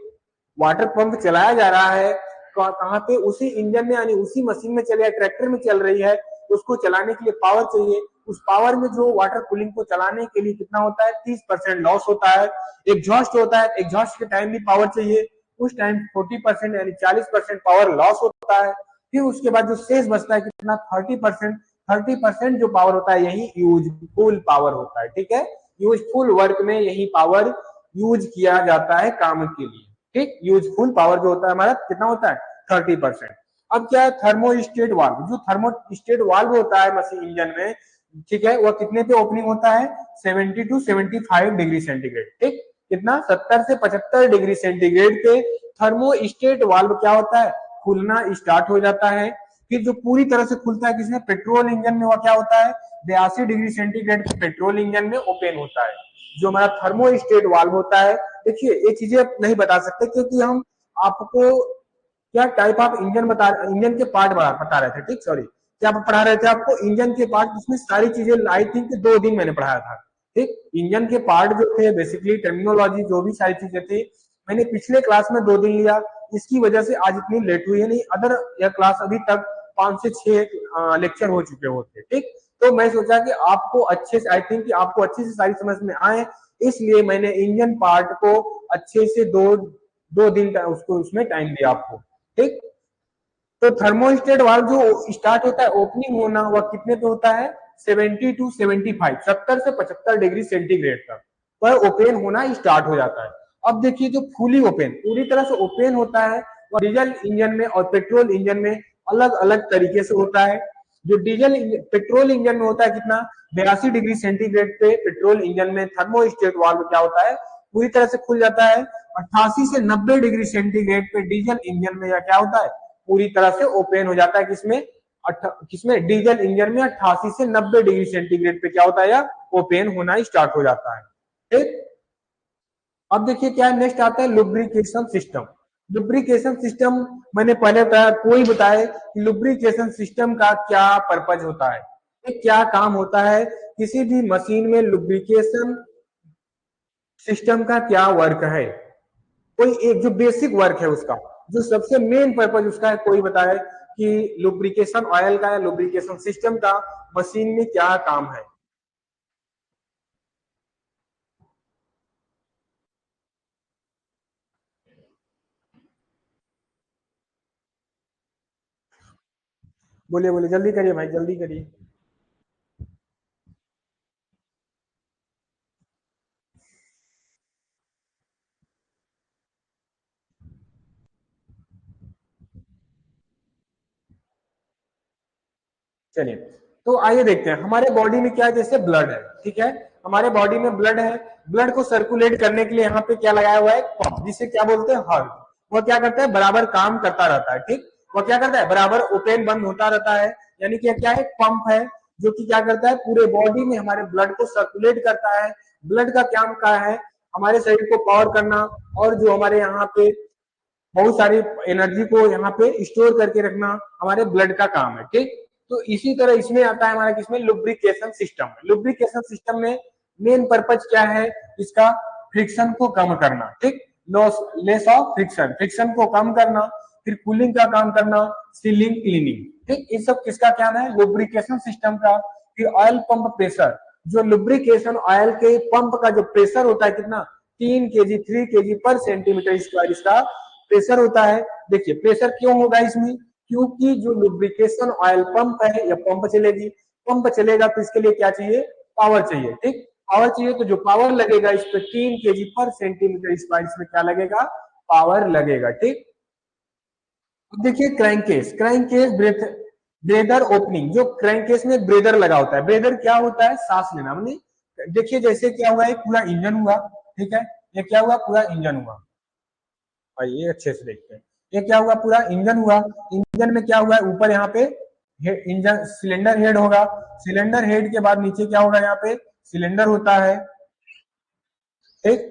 वाटर पंप चलाया जा रहा है कहां पे, उसी इंजन में, यानी उसी मशीन में चले, ट्रैक्टर में चल रही है, उसको चलाने के लिए पावर चाहिए। उस पावर में जो वाटर कूलिंग को चलाने के लिए कितना होता है, 30% लॉस होता है। एग्जॉस्ट होता है, एग्जॉस्ट के टाइम भी पावर चाहिए, उस टाइम 40% यानी 40% पावर लॉस होता है। फिर उसके बाद जो शेष बचता है कितना, 30%। 30% जो पावर होता है यही यूजफुल पावर होता है। ठीक है, यूजफुल वर्क में यही पावर यूज किया जाता है काम के लिए। ठीक, यूजफुल पावर जो होता है हमारा कितना होता है, 30%। अब क्या है, थर्मोस्टेट वाल्व, जो थर्मोस्टेट वाल्व होता है मशीन इंजन में, ठीक है, वह कितने पे ओपनिंग होता है, 70 टू 75 डिग्री सेंटीग्रेड, ठीक, कितना, 70 से 75 डिग्री सेंटीग्रेड पे थर्मोस्टेट वाल्व क्या होता है, खुलना स्टार्ट हो जाता है। फिर जो पूरी तरह से खुलता है किसमें, पेट्रोल इंजन में, वह क्या होता है, 82 डिग्री सेंटीग्रेड पे पेट्रोल इंजन में ओपन होता है, जो हमारा थर्मोस्टेट वाल्व होता है। देखिए ये चीजें नहीं बता सकते क्योंकि हम आपको क्या टाइप ऑफ इंजन इंजन के पार्ट बता रहे थे, ठीक, सॉरी, क्या पढ़ा रहे थे आपको, इंजन के पार्ट, जिसमें सारी चीजें आई थिंक 2 दिन मैंने पढ़ाया था, ठीक, इंजन के पार्ट जो थे, बेसिकली टर्मिनोलॉजी जो भी सारी चीजें थी, मैंने पिछले क्लास में 2 दिन लिया, इसकी वजह से आज इतनी लेट हुई है, नहीं अदर यह क्लास अभी तक 5 से 6 लेक्चर हो चुके होते, ठीक। तो मैं सोचा कि आपको अच्छे से, आई थिंक आपको अच्छे से सारी समझ में आए, इसलिए मैंने इंजन पार्ट को अच्छे से 2 दिन का उसको उसमें टाइम दिया आपको, ठीक। तो थर्मोस्टेट वाल्व जो स्टार्ट होता है ओपनिंग होना, वह कितने पे होता है, 70 टू 75, 70 से 75 डिग्री सेंटीग्रेड तक वह ओपन होना स्टार्ट हो जाता है। अब देखिए जो फुली ओपन, पूरी तरह से ओपन होता है, वह डीजल इंजन में और पेट्रोल इंजन में अलग अलग तरीके से होता है। जो पेट्रोल इंजन में होता है कितना, 82 डिग्री सेंटीग्रेड पे पेट्रोल इंजन में थर्मोस्टेट वाल्व क्या होता है, पूरी तरह से खुल जाता है। 88 से 90 डिग्री सेंटीग्रेड पे डीजल इंजन में यह क्या होता है, पूरी तरह से ओपन हो जाता है, किसमें डीजल इंजन में 88 से 90 डिग्री सेंटीग्रेड पे क्या होता है, या ओपन होना स्टार्ट हो जाता है, ठीक। अब देखिए क्या नेक्स्ट आता है, लुब्रिकेशन सिस्टम। लुब्रिकेशन सिस्टम मैंने पहले बताया, कोई बताए कि लुब्रिकेशन सिस्टम का क्या पर्पज होता है, क्या काम होता है, किसी भी मशीन में लुब्रिकेशन सिस्टम का क्या वर्क है, कोई एक जो बेसिक वर्क है उसका, जो सबसे मेन पर्पज उसका है, कोई बताए कि लुब्रिकेशन ऑयल का या लुब्रिकेशन सिस्टम का मशीन में क्या काम है। बोलिए बोलिए, जल्दी करिए भाई, जल्दी करिए। चलिए, तो आइए देखते हैं हमारे बॉडी में क्या है, जैसे ब्लड है, ठीक है, हमारे बॉडी में ब्लड है, ब्लड को सर्कुलेट करने के लिए यहाँ पे क्या लगाया हुआ है, पंप, जिसे क्या बोलते हैं, हार्ट। वह क्या करता है, बराबर काम करता रहता है, ठीक, वह क्या करता है, बराबर ओपन बंद होता रहता है, यानी कि क्या है, पंप है, जो कि क्या करता है, पूरे बॉडी में हमारे ब्लड को सर्कुलेट करता है। ब्लड का क्या क्या है, हमारे शरीर को पावर करना, और जो हमारे यहाँ पे बहुत सारी एनर्जी को यहाँ पे स्टोर करके रखना हमारे ब्लड का काम है, ठीक। तो इसी तरह इसमें आता है हमारा किसमें, लुब्रिकेशन सिस्टम। लुब्रिकेशन सिस्टम में मेन पर्पज क्या है इसका, फ्रिक्शन को कम करना, ठीक, लेस ऑफ फ्रिक्शन, फ्रिक्शन को कम करना, फिर कूलिंग का काम करना, सीलिंग, क्लीनिंग, ठीक, ये सब किसका काम है, लुब्रिकेशन सिस्टम का। फिर ऑयल पंप प्रेशर, जो लुब्रिकेशन ऑयल के पंप का जो प्रेशर होता है कितना, 3 kg 3 kg पर सेंटीमीटर स्क्वायर इसका प्रेशर होता है। देखिए प्रेशर क्यों होगा इसमें, क्योंकि जो लुब्रिकेशन ऑयल पंप है, या पंप चलेगी, पंप चलेगा तो इसके लिए क्या चाहिए, पावर चाहिए, ठीक, पावर चाहिए, तो जो पावर लगेगा इस पे 3 kg पर सेंटीमीटर स्क्वायर इसमें क्या लगेगा, पावर लगेगा, ठीक। अब देखिए क्रैंकेस, क्रैंकेस ब्रेदर ओपनिंग, जो क्रैंकेस में ब्रेदर लगा होता है, ब्रेदर क्या होता है, सांस लेना, मतलब देखिए जैसे क्या हुआ है, पूरा इंजन हुआ, ठीक है, ये क्या हुआ, पूरा इंजन हुआ, आइए अच्छे से देखते हैं, ये क्या हुआ, पूरा इंजन हुआ, इंजन में क्या हुआ है, ऊपर यहाँ पे इंजन सिलेंडर हेड होगा, सिलेंडर हेड के बाद नीचे क्या होगा, यहाँ पे सिलेंडर होता है, ठीक,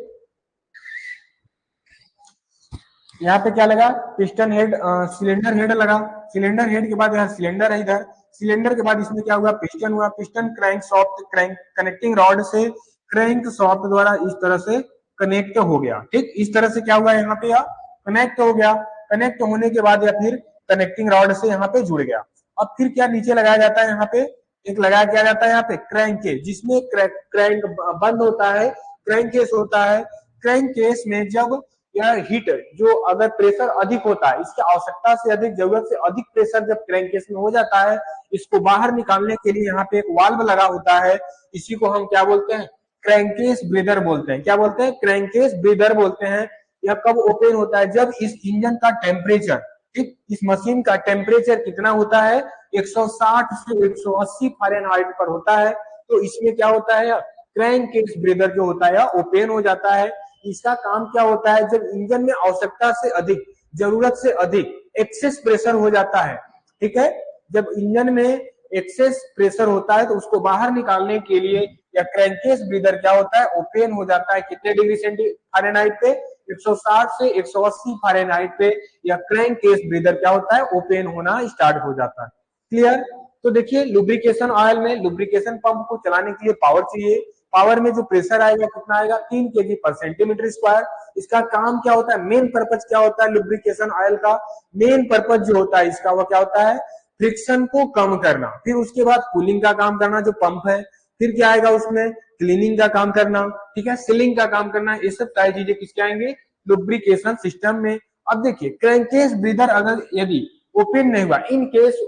यहाँ पे क्या लगा, पिस्टन हेड, सिलेंडर हेड लगा, सिलेंडर हेड के बाद यहाँ सिलेंडर है इधर, सिलेंडर के बाद इसमें क्या हुआ, पिस्टन हुआ, piston crank soft, crank connecting rod से क्रैंक सॉफ्ट द्वारा इस तरह से कनेक्ट हो गया, ठीक, इस तरह से क्या हुआ यहाँ पे, या कनेक्ट हो गया, कनेक्ट होने के बाद या फिर कनेक्टिंग रॉड से यहाँ पे जुड़ गया। अब फिर क्या नीचे लगाया जाता है, यहाँ पे एक लगाया क्या जाता है, यहाँ पे क्रैंक केस, जिसमें क्रैंक बंद होता है, क्रैंक केस होता है। क्रैंक केस में जब यह हीट, जो अगर प्रेशर अधिक होता है, इसकी आवश्यकता से अधिक, जरूरत से अधिक प्रेशर जब क्रैंकेस में हो जाता है, इसको बाहर निकालने के लिए यहाँ पे एक वाल्व लगा होता है, इसी को हम क्या बोलते हैं, क्रैंकेस ब्रीदर बोलते हैं, क्या बोलते हैं, क्रैंकेस ब्रीदर बोलते हैं। यह कब ओपन होता है, जब इस इंजन का टेम्परेचर ठीक, इस मशीन का टेम्परेचर कितना होता है, 160 से 180 फ़ारेनहाइट पर होता है। तो इसमें क्या होता है, क्रैंक केस ब्रीदर जो होता है ओपन हो जाता है। इसका काम क्या होता है, जब इंजन में आवश्यकता से अधिक, जरूरत से अधिक एक्सेस प्रेशर हो जाता है, ठीक है, जब इंजन में एक्सेस प्रेशर होता है तो उसको बाहर निकालने के लिए या क्रैंकेस ब्रीदर क्या होता है, ओपन हो जाता है। कितने डिग्री सेंटीग्रेड फ़ारेनहाइट पे, 160 से 180 फ़ारेनहाइट पे, या क्रैंक केस ब्रीदर क्या होता है, ओपन होना स्टार्ट हो जाता है। क्लियर। तो देखिए लुब्रिकेशन ऑयल में लुब्रिकेशन पंप को चलाने के लिए पावर चाहिए। पावर में जो प्रेशर आएगा कितना आएगा, 3 kg पर सेंटीमीटर स्क्वायर। इसका काम क्या होता है, मेन पर्पज क्या होता है लुब्रिकेशन ऑयल का, मेन पर्पज जो होता है इसका वो क्या होता है, फ्रिक्शन को कम करना। फिर उसके बाद कूलिंग का काम करना जो पंप है, फिर क्या आएगा उसमें, क्लीनिंग का काम करना, ठीक है, सीलिंग का काम करना। ये सब सारी चीजें किसके आएंगे, लुब्रिकेशन सिस्टम में। अब देखिए क्रैंकेस ब्रीदर अगर यदि ओपन नहीं हुआ, in case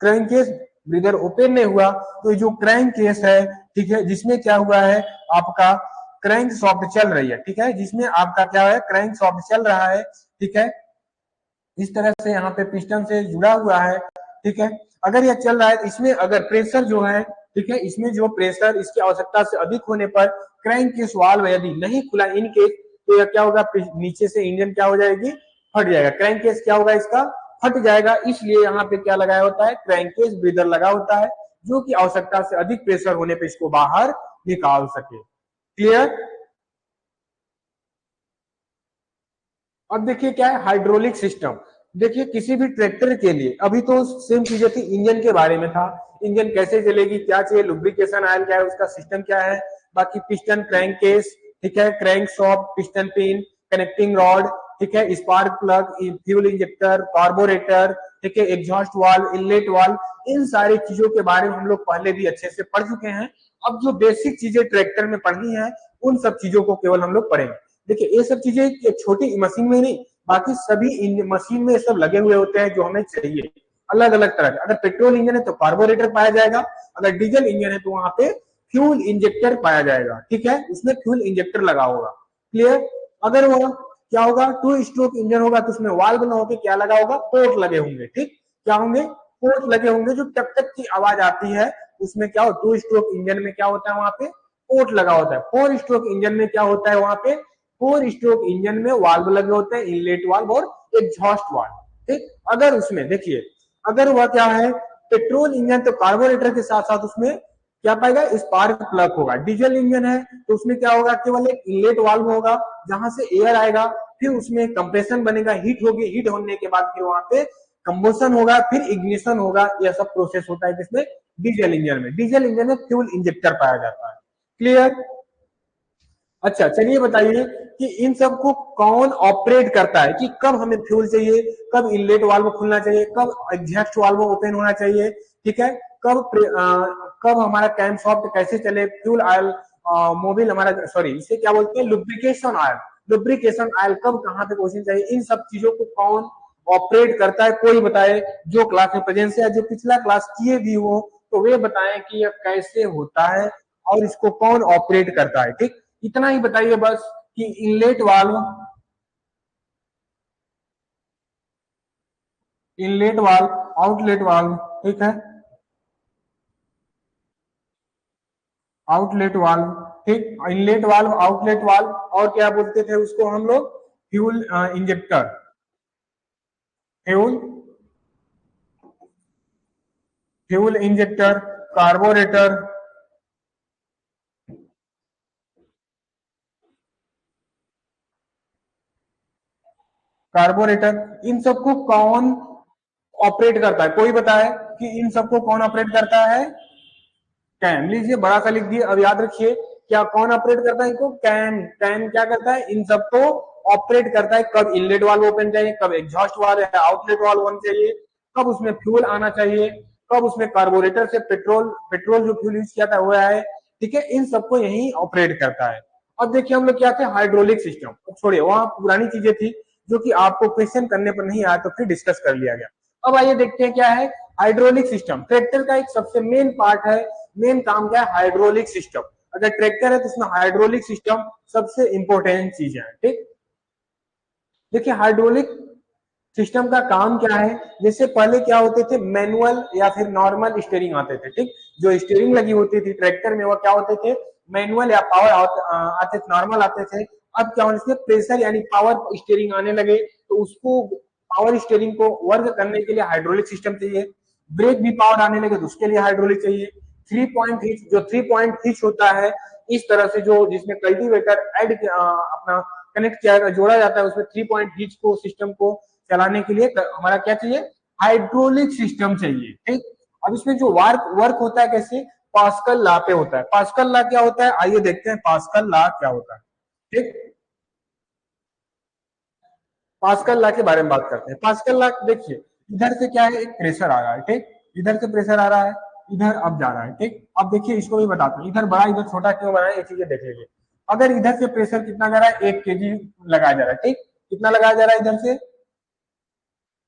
crank case breather open नहीं हुआ, तो जो क्रैंक केस है, ठीक है, जिसमें क्या हुआ है, आपका क्रैंक सॉफ्ट चल रही है, ठीक है, जिसमें आपका क्या है, क्रैंक सॉफ्ट चल रहा है, ठीक है, इस तरह से यहाँ पे पिस्टन से जुड़ा हुआ है, ठीक है। अगर यह चल रहा है, इसमें अगर प्रेशर जो है, ठीक है, इसमें जो प्रेशर इसकी आवश्यकता से अधिक होने पर क्रैंक केस वाल्व यदि नहीं खुला इन केस, तो यह क्या होगा, नीचे से इंजन क्या हो जाएगी, फट जाएगा, क्रैंक केस क्या होगा इसका, फट जाएगा। इसलिए यहाँ पे क्या लगाया होता है, क्रैंक केस ब्रीदर लगा होता है, जो कि आवश्यकता से अधिक प्रेशर होने पे इसको बाहर निकाल सके। क्लियर। अब देखिए क्या है, हाइड्रोलिक सिस्टम। देखिए किसी भी ट्रैक्टर के लिए, अभी तो सेम चीजें थी, इंजन के बारे में था, इंजन कैसे चलेगी, क्या चाहिए, लुब्रिकेशन ऑयल क्या है, उसका सिस्टम क्या है, बाकी पिस्टन, क्रैंक केस, ठीक है, crank shaft, piston pin, connecting rod, ठीक है, spark plug, fuel injector, carburettor, ठीक है, एग्जॉस्ट वाल्व, इनलेट वाल्व, इन सारी चीजों के बारे में हम लोग पहले भी अच्छे से पढ़ चुके हैं। अब जो बेसिक चीजें ट्रैक्टर में पढ़नी है, उन सब चीजों को केवल हम लोग पढ़ेंगे। देखिए ये सब चीजें एक छोटी मशीन में नहीं, बाकी सभी मशीन में सब लगे हुए होते हैं जो हमें चाहिए, अलग अलग तरह के। अगर पेट्रोल इंजन है तो कार्बोरेटर पाया जाएगा, अगर डीजल इंजन है तो वहां पे फ्यूल इंजेक्टर पाया जाएगा, ठीक है, उसमें फ्यूल इंजेक्टर लगा होगा। क्लियर। अगर वो क्या होगा, 2 स्ट्रोक इंजन होगा तो उसमें वाल्व ना होकर क्या लगा होगा, पोर्ट लगे होंगे, ठीक, क्या होंगे, पोर्ट लगे होंगे, जो टक टक की आवाज आती है उसमें क्या हो, 2 स्ट्रोक इंजन में क्या होता है, वहां पे पोर्ट लगा होता है। 4 स्ट्रोक इंजन में क्या होता है, वहां पे 4 स्ट्रोक इंजन में वाल्व लगे होते हैं, इनलेट वाल्व और एग्जॉस्ट वाल्व, ठीक। अगर उसमें देखिए, अगर वह क्या है पेट्रोल इंजन, तो कार्बोरेटर के साथ साथ उसमें क्या पाएगा, स्पार्क प्लग होगा। डीजल इंजन है तो उसमें क्या होगा, केवल एक इनलेट वाल्व होगा जहां से एयर आएगा, फिर उसमें कंप्रेशन बनेगा, हीट होगी, हीट होने के बाद फिर वहां पे कंबोशन होगा, फिर इग्निशन होगा। यह सब प्रोसेस होता है किसमें, डीजल इंजन में। डीजल इंजन में फ्यूल इंजेक्टर पाया जाता है। क्लियर। अच्छा चलिए बताइए कि इन सबको कौन ऑपरेट करता है, कि कब हमें फ्यूल चाहिए, कब इनलेट वाल्व खुलना चाहिए, कब एग्जॉस्ट वाल्व ओपन होना चाहिए, ठीक है, कब हमारा कैम सॉफ्ट कैसे चले, फ्यूल ऑयल मोबिल हमारा, सॉरी इसे क्या बोलते हैं, लुब्रिकेशन ऑयल, लुब्रिकेशन ऑयल कब कहाँ पे पहुंचनी चाहिए, इन सब चीजों को कौन ऑपरेट करता है, कोई बताए जो क्लास में प्रेजेंस है, जो पिछला क्लास किए भी हो तो वे बताएं कि यह कैसे होता है और इसको कौन ऑपरेट करता है, ठीक। इतना ही बताइए बस कि इनलेट वाल्व, आउटलेट वाल्व, ठीक है, आउटलेट वाल्व, ठीक, इनलेट वाल्व, आउटलेट वाल्व, और क्या बोलते थे उसको हम लोग, fuel injector, fuel fuel injector, carburettor, carburettor, इन सबको कौन ऑपरेट करता है, कोई बताए कि इन सबको कौन ऑपरेट करता है, कैन। लीजिए बड़ा सा लिख दिए, अब याद रखिए क्या कौन ऑपरेट करता है इनको, कैन। कैन क्या करता है, इन सबको ऑपरेट करता है, कब इनलेट वाल्व ओपन चाहिए, कब एग्जॉस्ट वाल्व या आउटलेट वाल्व ओपन चाहिए, कब उसमें फ्यूल आना चाहिए, कब उसमें कार्बोरेटर से पेट्रोल पेट्रोल जो फ्यूल यूज किया था वो है, ठीक है, इन सबको यही ऑपरेट करता है। अब देखिए हम लोग क्या थे, हाइड्रोलिक सिस्टम, छोड़िए वहां पुरानी चीजें थी जो कि आपको क्वेश्चन करने पर नहीं आया तो फिर डिस्कस कर लिया गया। अब आइए देखते हैं क्या है हाइड्रोलिक सिस्टम। ट्रैक्टर का एक सबसे मेन पार्ट है, मेन काम क्या है, हाइड्रोलिक सिस्टम। अगर ट्रैक्टर है तो उसमें हाइड्रोलिक सिस्टम सबसे इंपॉर्टेंट चीज है, ठीक। देखिए हाइड्रोलिक सिस्टम का काम क्या है, जैसे पहले क्या होते थे, मैनुअल या फिर नॉर्मल स्टीयरिंग आते थे, ठीक। जो स्टीयरिंग लगी होती थी ट्रैक्टर में वो क्या होते थे, मैनुअल या पावर आते नॉर्मल आते थे। अब क्या होने से प्रेशर यानी पावर स्टीयरिंग आने लगे, तो उसको पावर स्टीयरिंग को वर्क करने के लिए हाइड्रोलिक सिस्टम चाहिए। ब्रेक भी पावर आने लगे तो उसके लिए हाइड्रोलिक चाहिए। 3 पॉइंट हिच, जो 3 पॉइंट हिच होता है, इस तरह से जो जिसमें कल्टीवेटर ऐड अपना कनेक्ट किया जोड़ा जाता है, उसमें 3 पॉइंट हिच को सिस्टम को चलाने के लिए हमारा क्या चाहिए, हाइड्रोलिक सिस्टम चाहिए, ठीक। अब इसमें जो वर्क वर्क होता है कैसे, पास्कल लॉ पे होता है। पास्कल लॉ क्या होता है, आइए देखते हैं पास्कल लॉ क्या होता है, ठीक। पास्कल लॉ के बारे में बात करते हैं। पास्कल लॉ देखिए, इधर से क्या है, एक प्रेशर आ रहा है, ठीक। इधर से प्रेशर आ रहा है, इधर अब जा रहा है, ठीक। अब देखिए इसको भी बताते हैं, इधर बड़ा इधर छोटा क्यों बना है, ये चीजें देख लीजिए। अगर इधर से प्रेशर कितना जा रहा है, 1 kg लगाया जा रहा है, ठीक। कितना लगाया जा रहा है इधर से,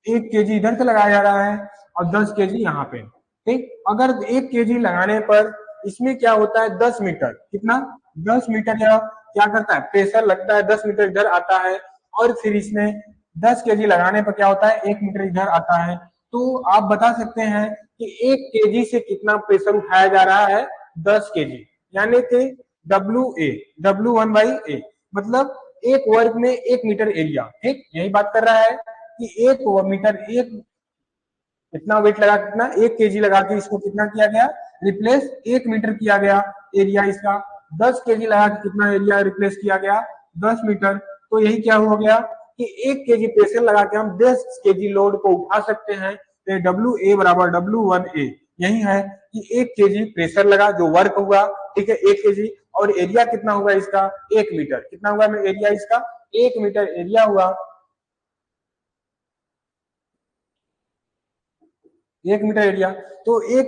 1 kg इधर से लगाया जा रहा है और 10 kg यहाँ पे, ठीक। अगर 1 kg लगाने पर इसमें क्या होता है, 10 मीटर, कितना, 10 मीटर या क्या करता है, प्रेशर लगता है, 10 मीटर इधर आता है। और फिर इसमें 10 kg लगाने पर क्या होता है, 1 मीटर इधर आता है। तो आप बता सकते हैं कि 1 kg से कितना प्रेशर उठाया जा रहा है, 10 kg, यानी कि W1/A, मतलब एक वर्ग में 1 मीटर एरिया, ठीक। यही बात कर रहा है कि 1 मीटर, एक कितना वेट लगा, कितना 1 kg लगा के इसको कितना किया गया, रिप्लेस 1 मीटर किया गया एरिया इसका। 10 kg लगा के कितना एरिया रिप्लेस किया गया, 10 मीटर। तो यही क्या हो गया कि 1 kg प्रेशर लगा के हम 10 kg लोड को उठा सकते हैं। तो W A बराबर W1A यही है कि 1 kg प्रेशर लगा जो वर्क हुआ, ठीक है, 1 kg, और एरिया कितना होगा इसका, 1 मीटर। कितना हुआ एरिया इसका, 1 मीटर एरिया हुआ, 1 मीटर एरिया। तो एक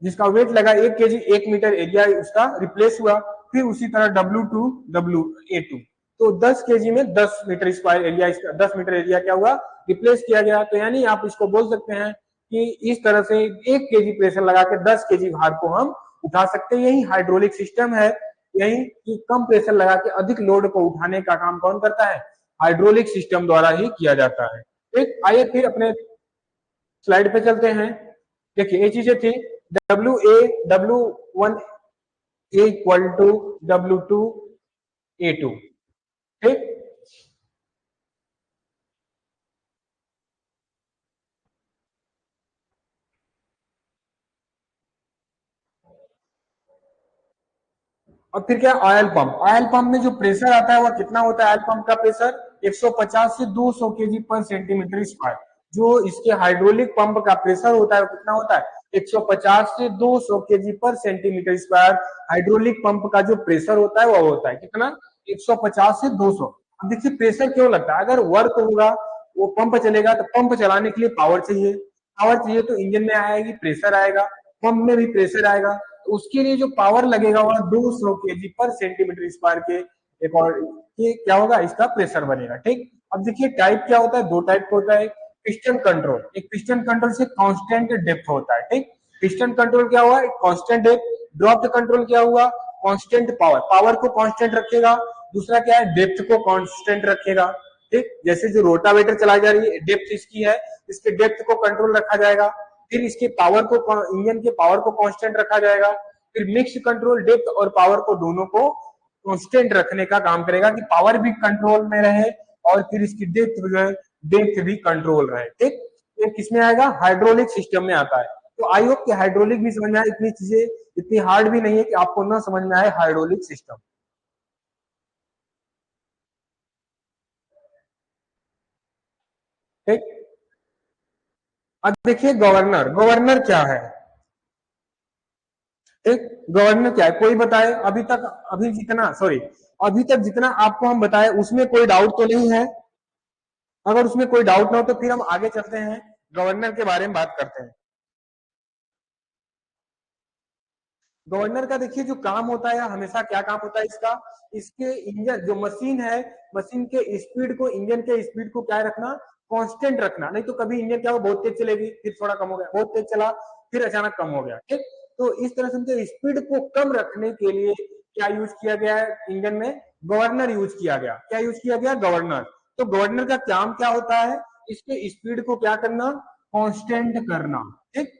जिसका वेट लगा 1 kg, 1 मीटर एरिया उसका रिप्लेस हुआ। फिर उसी तरह W2 तो 10 kg में 10 मीटर स्क्वायर एरिया, इसका 10 मीटर एरिया क्या हुआ, रिप्लेस किया गया। तो यानी आप इसको बोल सकते हैं कि इस तरह से 1 kg प्रेशर लगा के 10 kg भार को हम उठा सकते हैं। यही हाइड्रोलिक सिस्टम है, यही कि कम प्रेशर लगा के अधिक लोड को उठाने का काम कौन करता है, हाइड्रोलिक सिस्टम द्वारा ही किया जाता है, ठीक। आइए फिर अपने स्लाइड पे चलते हैं। देखिए ये चीजें थी, W1A इक्वल टू W2A2, ठीक। और फिर क्या, ऑयल पंप, ऑयल पंप में जो प्रेशर आता है वह कितना होता है, ऑयल पंप का प्रेशर 150 से 200 kg पर सेंटीमीटर स्क्वायर। जो इसके हाइड्रोलिक पंप का प्रेशर होता है वो कितना होता है, 150 से 200 kg पर सेंटीमीटर स्क्वायर। हाइड्रोलिक पंप का जो प्रेशर होता है वो होता है कितना, 150 से 200। अब देखिए प्रेशर क्यों लगता है, अगर वर्क होगा, वो पंप चलेगा तो पंप चलाने के लिए पावर चाहिए, पावर चाहिए तो इंजन में आएगी, प्रेशर आएगा, पंप में भी प्रेशर आएगा। तो उसके लिए जो पावर लगेगा वह 200 kg पर सेंटीमीटर स्क्वायर के अकॉर्डिंग क्या होगा, इसका प्रेशर बनेगा, ठीक। अब देखिए टाइप क्या होता है, दो टाइप का होता है। पिस्टन कंट्रोल, एक पिस्टन कंट्रोल से कांस्टेंट डेप्थ होता है, ठीक। पिस्टन कंट्रोल क्या हुआ, कांस्टेंट डेप्थ। ड्रॉप कंट्रोल क्या हुआ, कांस्टेंट पावर, पावर को कांस्टेंट रखेगा। दूसरा क्या है, डेप्थ को कांस्टेंट रखेगा, ठीक। जैसे जो रोटावेटर चलाई जा रही है, डेप्थ इसकी है, इसके डेप्थ को कंट्रोल रखा जाएगा। फिर इसके पावर को, इंजन के पावर को कांस्टेंट रखा जाएगा। फिर मिक्स कंट्रोल डेप्थ और पावर को दोनों को कांस्टेंट रखने का काम करेगा कि पावर भी कंट्रोल में रहे और फिर इसकी डेप्थ जो है, डेप्थ भी कंट्रोल रहे, ठीक। ये किसमें आएगा, हाइड्रोलिक सिस्टम में आता है। तो आई होप कि हाइड्रोलिक भी समझ में आए, इतनी चीजें इतनी हार्ड भी नहीं है कि आपको ना समझ में आए हाइड्रोलिक सिस्टम, ठीक। अब देखिए गवर्नर, गवर्नर क्या है, एक गवर्नर क्या है, कोई बताए अभी तक, अभी जितना सॉरी अभी तक जितना आपको हम बताए उसमें कोई डाउट तो नहीं है। अगर उसमें कोई डाउट ना हो तो फिर हम आगे चलते हैं, गवर्नर के बारे में बात करते हैं। गवर्नर का देखिए जो काम होता है, हमेशा क्या काम होता है इसका, इसके इंजन जो मशीन है, मशीन के स्पीड को, इंजन के स्पीड को क्या रखना, कांस्टेंट रखना। नहीं तो कभी इंजन क्या हो, बहुत तेज चलेगी, फिर थोड़ा कम हो गया, बहुत तेज चला, फिर अचानक कम हो गया, ठीक। तो इस तरह से स्पीड को कम रखने के लिए क्या यूज किया गया है, इंजन में गवर्नर यूज किया गया। क्या यूज किया गया, गवर्नर। तो गवर्नर का काम क्या होता है, इसके स्पीड को क्या करना, कांस्टेंट करना, ठीक।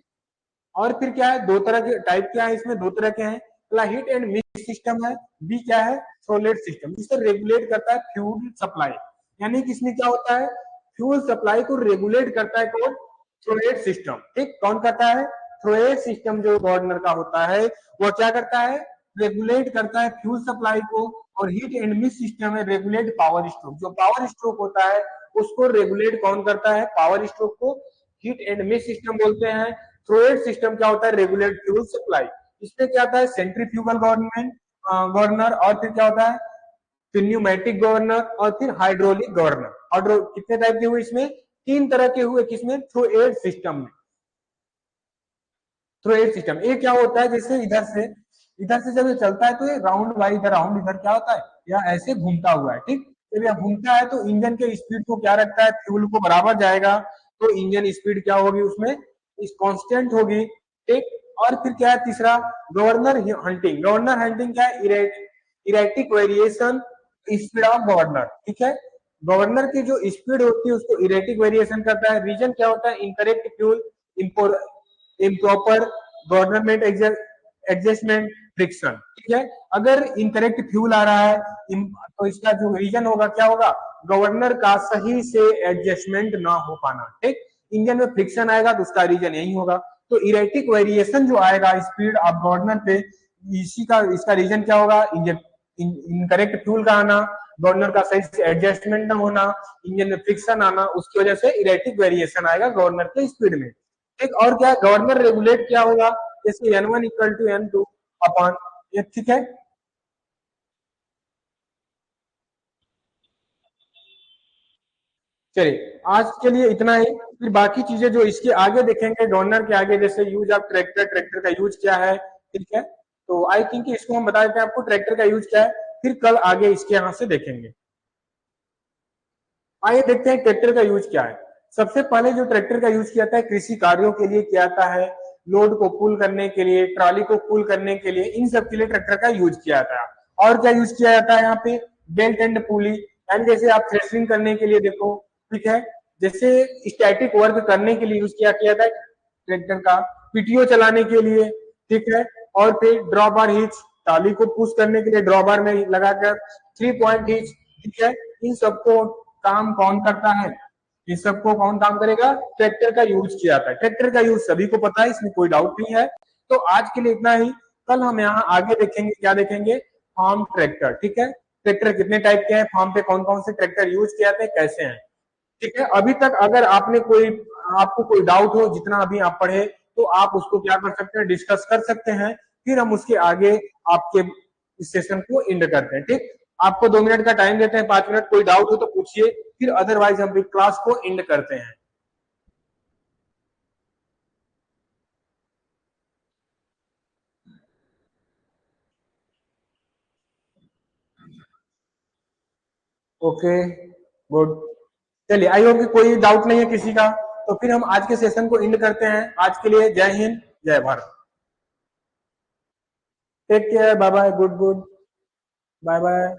और फिर क्या है, दो तरह के टाइप क्या है इसमें, दो तरह के हैं। पहला हिट एंड मिस सिस्टम है, बी क्या है, सॉलिड सिस्टम। इसे रेगुलेट करता है फ्यूल सप्लाई, यानी कि इसमें क्या होता है, फ्यूल सप्लाई को रेगुलेट करता है कौन, फ्लोएड सिस्टम, ठीक। कौन करता है, फ्लोएड सिस्टम जो गवर्नर का होता है वो क्या करता है, रेगुलेट करता है फ्यूल सप्लाई को। और हीट एंड मिस सिस्टम है रेगुलेट पावर स्ट्रोक, जो पावर स्ट्रोक होता है उसको रेगुलेट कौन करता है, पावर स्ट्रोक को हीट एंड मिस सिस्टम बोलते हैं। फ्लोएड सिस्टम क्या होता है, रेगुलेट फ्यूल सप्लाई। इसमें क्या आता है, सेंट्रीफ्यूगल गवर्नमेंट गवर्नर, और फिर क्या होता है, फिर न्यूमेटिक गवर्नर, और फिर हाइड्रोलिक गवर्नर। हाइड्रो कितने टाइप के हुए इसमें, तीन तरह के हुए, किसमें, फ्लोएड सिस्टम में। फ्लोएड सिस्टम ये क्या होता है, जैसे इधर से जब ये चलता है तो ये राउंड बाई द राउंड इधर क्या होता है, या ऐसे घूमता हुआ है, ठीक। जब यह घूमता है तो इंजन के स्पीड को क्या रखता है, फ्यूल को बराबर जाएगा, तो इंजन स्पीड क्या होगी उसमें, इस कांस्टेंट होगी, ठीक। और फिर क्या है तीसरा, गवर्नर हंटिंग। गवर्नर हंटिंग क्या है, erratic variation speed of governor, ठीक है। गवर्नर की जो स्पीड होती है उसको इरेटिक वेरिएशन करता है। रीजन क्या होता है, incorrect fuel, improper government adjustment, friction, ठीक है। अगर इनकरेक्ट फ्यूल आ रहा है तो इसका जो रीजन होगा क्या होगा, गवर्नर का सही से एडजस्टमेंट ना हो पाना, ठीक। इंजन में फ्रिक्शन आएगा तो उसका रीजन यही होगा। तो इरेटिक वेरिएशन जो आएगा स्पीड ऑफ गवर्नर पे, इसी का इसका रीजन क्या होगा, इंजन इनकरेक्ट फ्यूल का आना, गवर्नर का सही से एडजस्टमेंट ना होना, इंजन में फ्रिक्शन आना, उसकी वजह से इरेटिक वेरिएशन आएगा गवर्नर के स्पीड में, ठीक। और क्या, गवर्नर रेगुलेट क्या होगा, जैसे N1 equal to N2 upon ये, ठीक है। चलिए आज के लिए इतना ही, फिर बाकी चीजें जो इसके आगे देखेंगे गवर्नर के आगे, जैसे यूज ऑफ ट्रैक्टर, ट्रैक्टर का यूज क्या है, ठीक है। तो आई थिंक इसको हम बता देते हैं आपको ट्रैक्टर का यूज क्या है, फिर कल आगे इसके यहाँ से देखेंगे। आइए देखते हैं ट्रैक्टर का यूज क्या है। सबसे पहले जो ट्रैक्टर का यूज किया जाता है कृषि कार्यों के लिए किया जाता है, लोड को पुल करने के लिए, ट्रॉली को पुल करने के लिए, इन सब के लिए ट्रैक्टर का यूज किया जाता है। और क्या यूज किया जाता है यहाँ पे, बेल्ट एंड पुली, यानी जैसे आप थ्रेशरिंग करने के लिए देखो, ठीक है। जैसे स्टैटिक वर्क करने के लिए यूज किया जाता है ट्रैक्टर का, पीटीओ चलाने के लिए, ठीक है। और फिर ड्रॉबार हिच, ट्रॉली को पुश करने के लिए ड्रॉबार में लगाकर, 3 पॉइंट हिच, ठीक है। इन सबको काम कौन करता है, इस सबको कौन काम करेगा, ट्रैक्टर का यूज किया जाता है। ट्रैक्टर का यूज सभी को पता है, इसमें कोई डाउट नहीं है। तो आज के लिए इतना ही, कल हम यहाँ आगे देखेंगे, क्या देखेंगे, फार्म ट्रैक्टर, ठीक है। ट्रैक्टर कितने टाइप के हैं, फार्म पे कौन कौन से ट्रैक्टर यूज किए जाते हैं, कैसे हैं, ठीक है। अभी तक अगर आपको कोई डाउट हो, जितना अभी आप पढ़े, तो आप उसको क्या कर सकते हैं, डिस्कस कर सकते हैं। फिर हम उसके आगे आपके इस सेशन को एंड करते हैं, ठीक। आपको 2 मिनट का टाइम देते हैं, 5 मिनट, कोई डाउट हो तो पूछिए, फिर अदरवाइज हम क्लास को एंड करते हैं। Okay, good. चलिए, आई होप कि कोई डाउट नहीं है किसी का। तो फिर हम आज के सेशन को एंड करते हैं। आज के लिए जय हिंद, जय Bharat. Take care, bye bye, good good, bye bye.